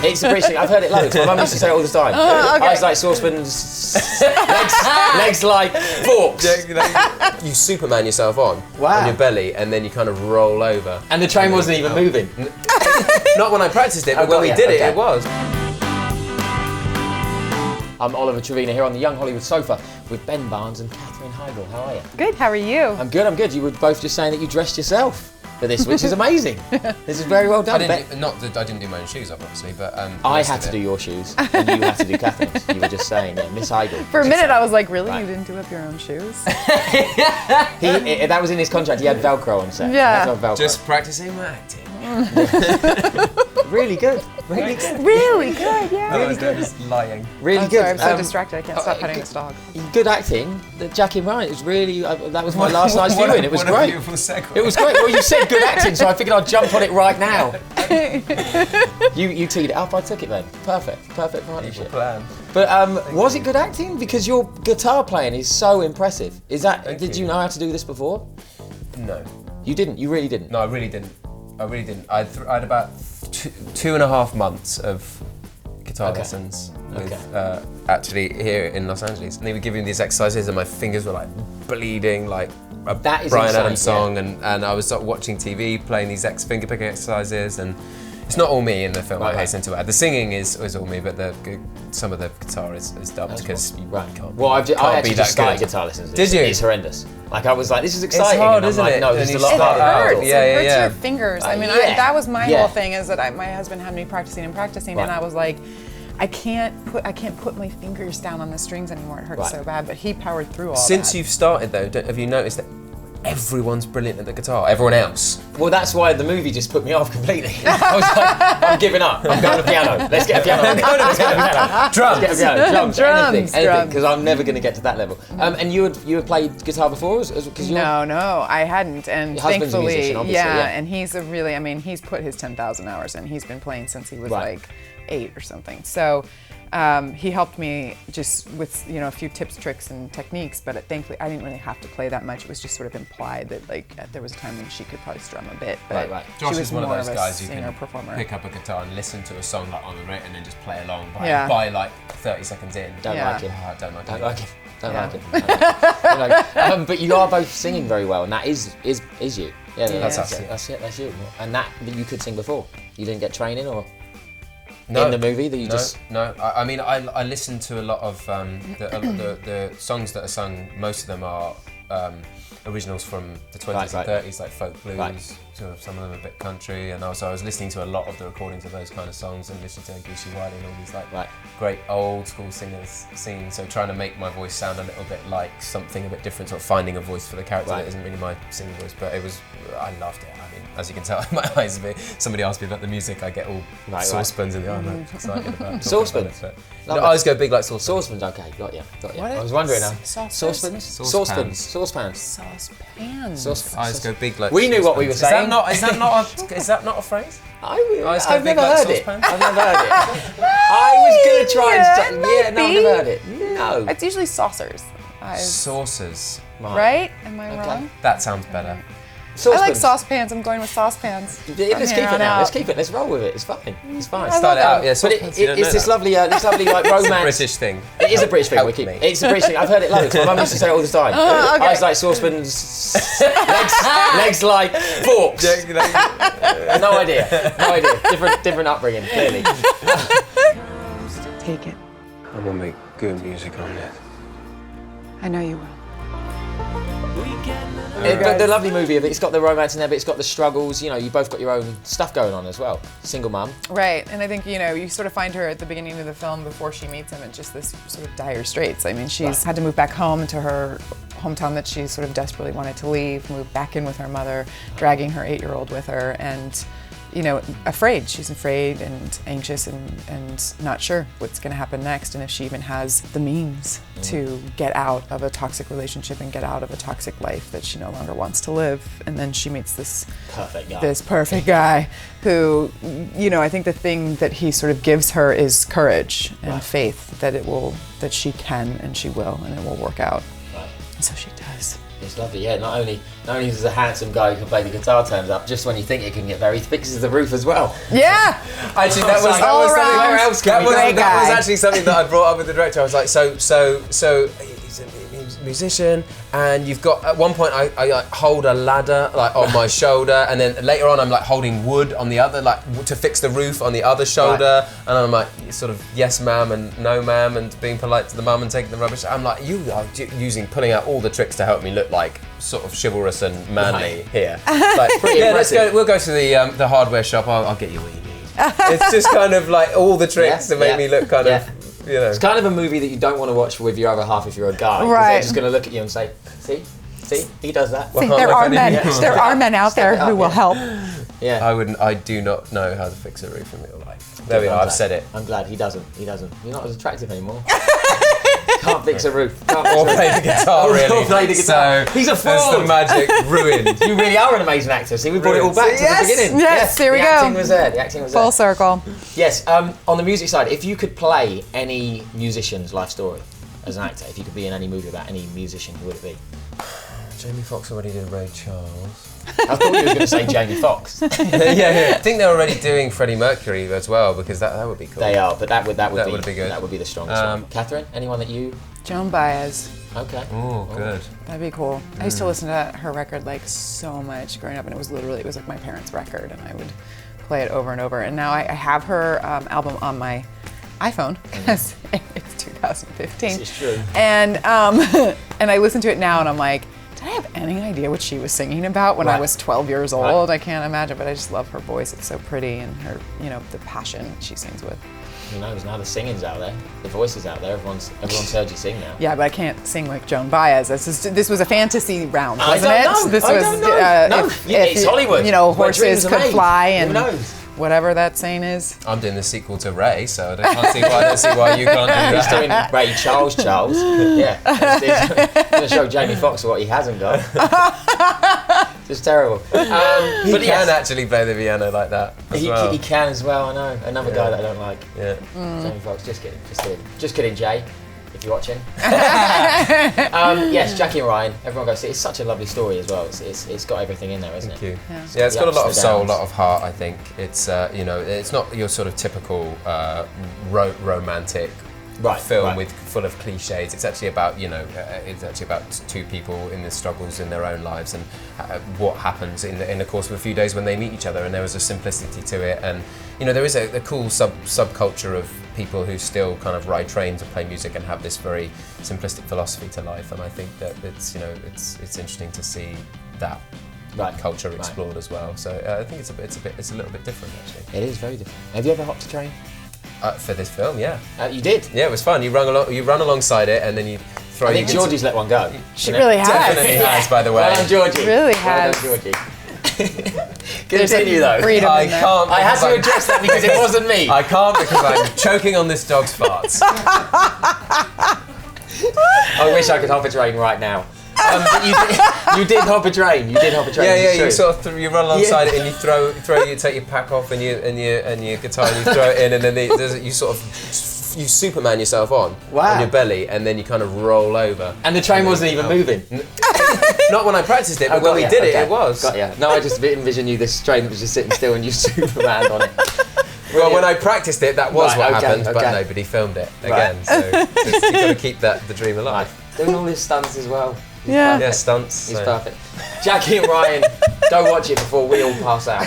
It's a British thing. I've heard it loads. My mum used to say it all the time. Okay. I was like saucepans, legs like forks. You Superman yourself on your belly, and then you kind of roll over. And the train wasn't even moving. Not when I practiced it, but when we did it, it was. I'm Oliver Trevina here on the Young Hollywood Sofa with Ben Barnes and Katherine Heigl. How are you? Good, how are you? I'm good, I'm good. You were both just saying that you dressed yourself for this, which is amazing. This is very well done. Not that I didn't do my own shoes up, obviously, but... I had to do your shoes, and you had to do Katherine's. You were just saying, Miss Heigl. For a minute I was like, really? Right. You didn't do up your own shoes? That was in his contract. He had Velcro on set. Yeah. Velcro. Just practicing my acting. Really good. Really good. Really good, yeah. Really good. Just lying. Really I'm good. sorry, I'm so distracted. I can't stop petting this dog. Good acting. Jackie Ryan. It was really. That was my last night's viewing. It was great. What a beautiful segue. It was great. Well, you said good acting, so I figured I'd jump on it right now. You teed it up. I took it then. Perfect partnership. Plan. But was it good acting? Because your guitar playing is so impressive. Did you know how to do this before? No. You didn't. You really didn't. No, I really didn't. I had about 2.5 months of guitar lessons with actually here in Los Angeles, and they were giving me these exercises, and my fingers were like bleeding, like a Bryan Adams song, and I was sort of watching TV, playing these finger picking exercises, and it's not all me in the film. I hasten to add. The singing is all me, but some of the guitar is dubbed because you can't. Well, I actually just started good. guitar lessons. Did you? It's horrendous. Like I was like, this is exciting. It's hard, and I'm isn't like, it? No, this is a lot It harder. hurts. Yeah, It hurts yeah. your fingers. I mean, that was my whole thing. Is that my husband had me practicing, and I was like, I can't put my fingers down on the strings anymore. It hurts so bad. But he powered through all that. Since you've started though, have you noticed that everyone's brilliant at the guitar? Everyone else. Well, that's why the movie just put me off completely. I was like, I'm giving up. I'm going to piano. Let's get a piano. Let's get a piano. Drums. Let's get a piano. Drums. Anything. Because I'm never going to get to that level. And you had played guitar before? No, I hadn't. And your husband's thankfully, a musician, obviously, and he's he's put his 10,000 hours in. He's been playing since he was like 8 or something. So he helped me just with a few tips, tricks, and techniques. But thankfully, I didn't really have to play that much. It was just sort of implied that there was a time when she could probably strum a bit. But Josh she was is one of more those guys who can performer. pick up a guitar and listen to a song like on the radio and then just play along by like 30 seconds in. Don't like it. Don't like it. Don't like it. But you are both singing very well, and that is you. Yeah, that's you. And that you could sing before. You didn't get training or. No, in the movie that you just... No, I mean, I listen to a lot of the songs that are sung, most of them are originals from the 20s and 30s, like folk blues, sort of some of them a bit country, and also I was listening to a lot of the recordings of those kind of songs and listening to Goosey Wiley and all these great old school singers singing, so trying to make my voice sound a little bit like something a bit different, sort of finding a voice for the character that isn't really my singing voice, but I loved it. I mean, as you can tell, my eyes are big. Somebody asked me about the music, I get all saucepans in the eye. I'm excited about saucepans. No, eyes go big like saucepans. Saucepans, okay, got you. I was wondering now. Saucepans? Saucepans. Eyes go big like. We knew what we were saying. Is that not a phrase? I've never heard it. I was going to try and say, I've never heard it. No. It's usually saucers. Saucers. Right? Am I wrong? That sounds better. I like saucepans. I'm going with saucepans. Let's keep it now. Let's keep it. Let's roll with it. It's fine. It's fine. Start it out. Yeah, but it's this lovely like romance. It's a British thing. It is a British thing. It's a British thing. I've heard it loads. My mum used to say it all the time. I was like saucepans, legs like forks. No idea. Different upbringing. Clearly. Take it. I'm gonna make good music on it. I know you will. The lovely movie of it, it's got the romance in there, but it's got the struggles, you both got your own stuff going on as well. Single mum. Right, and I think, you sort of find her at the beginning of the film before she meets him at just this sort of dire straits. I mean, she's had to move back home to her hometown that she sort of desperately wanted to leave, move back in with her mother, dragging her 8-year-old with her, and afraid. She's afraid and anxious and not sure what's going to happen next, and if she even has the means to get out of a toxic relationship and get out of a toxic life that she no longer wants to live. And then she meets this perfect guy who, I think the thing that he sort of gives her is courage and faith that she can and she will and it will work out. And so she does. It's lovely, yeah. Not only is a handsome guy who can play the guitar turns up, just when you think it can get better, he fixes the roof as well. Yeah. Actually, that was actually something that I brought up with the director. I was like, so he's a musician, and you've got, at one point I like hold a ladder like on my shoulder, and then later on I'm like holding wood on the other, like to fix the roof on the other shoulder, and I'm like sort of yes ma'am and no ma'am, and being polite to the mum and taking the rubbish. I'm like, you are pulling out all the tricks to help me look like sort of chivalrous and manly here. Like, let's go. We'll go to the hardware shop. I'll get you what you need. It's just kind of like all the tricks to make me look kind of. You know. It's kind of a movie that you don't want to watch with your other half if you're a guy. Right. They're just going to look at you and say, see, he does that. See, there are men. There are men out there who will help. Yeah. I do not know how to fix a roof in real life. There we are. I've said it. I'm glad he doesn't. You're not as attractive anymore. Can't fix a roof. Or play the guitar, really. Or play the guitar. So he's a fraud. There's the magic ruined. You really are an amazing actor. See, we brought it all back to the beginning. Yes, here we go. The acting was there. Full circle. Yes, on the music side, if you could play any musician's life story as an actor, if you could be in any movie about any musician, who would it be? Jamie Foxx already did Ray Charles. I thought you were going to say Jamie Foxx. yeah. I think they're already doing Freddie Mercury as well, because that would be cool. They are, but that would be good. That would be the strongest one. Katherine, anyone that you? Joan Baez. Okay. Oh, good. That'd be cool. I used to listen to her record like so much growing up, and it was like my parents' record, and I would play it over and over. And now I have her album on my iPhone because it's 2015. This is true. And and I listen to it now, and I'm like, did I have any idea what she was singing about when I was 12 years old? I can't imagine, but I just love her voice. It's so pretty, and her, the passion she sings with. Who knows? Now the singing's out there, the voice is out there. Everyone's heard you sing now. Yeah, but I can't sing like Joan Baez. This was a fantasy round, wasn't it? I don't know. It's Hollywood. Horses could fly, and who knows? Whatever that saying is. I'm doing the sequel to Ray, so I don't see why you can't do that. He's doing Ray Charles. Yeah. He's going to show Jamie Foxx what he hasn't got. Just terrible. He can actually play the piano like that as well. He can as well, I know. Another guy that I don't like. Yeah. Jamie Foxx, just kidding, Jay, if you're watching. Yes, Jackie and Ryan, everyone go see it. It's such a lovely story as well. It's got everything in there, isn't it? Thank you. Yeah, it's got a lot of soul, a lot of heart, I think. It's, it's not your sort of typical romantic film full of cliches. It's actually about two people in the struggles in their own lives, and what happens in the course of a few days when they meet each other. And there is a simplicity to it, and there is a cool subculture of people who still kind of ride trains and play music and have this very simplistic philosophy to life. And I think that it's interesting to see that culture explored as well. So I think it's a little bit different actually. It is very different. Have you ever hopped a train? For this film, yeah. You did? Yeah, it was fun. You run alongside it, and then you throw. I think Georgie's let one go. She really has. Definitely has, by the way. Well done, Georgie. Really has. Well done, Georgie. Continue though. I can't. I had to address that because it wasn't me. I can't because I'm choking on this dog's farts. I wish I could hop a train right now. But you did hop a train. Yeah. You sort of you run alongside it, and you take your pack off and your guitar, and you throw it in, and then you sort of you Superman yourself on your belly, and then you kind of roll over. And the train wasn't even moving. Not when I practiced it, but when we did it was. Got ya. No, I just envision you this train that was just sitting still, and you Superman on it. Well, when I practiced it, that was what happened, but nobody filmed it again. So you've got to keep the dream alive. Doing all his stunts as well. Yeah, stunts. He's perfect. Jackie and Ryan, go watch it before we all pass out.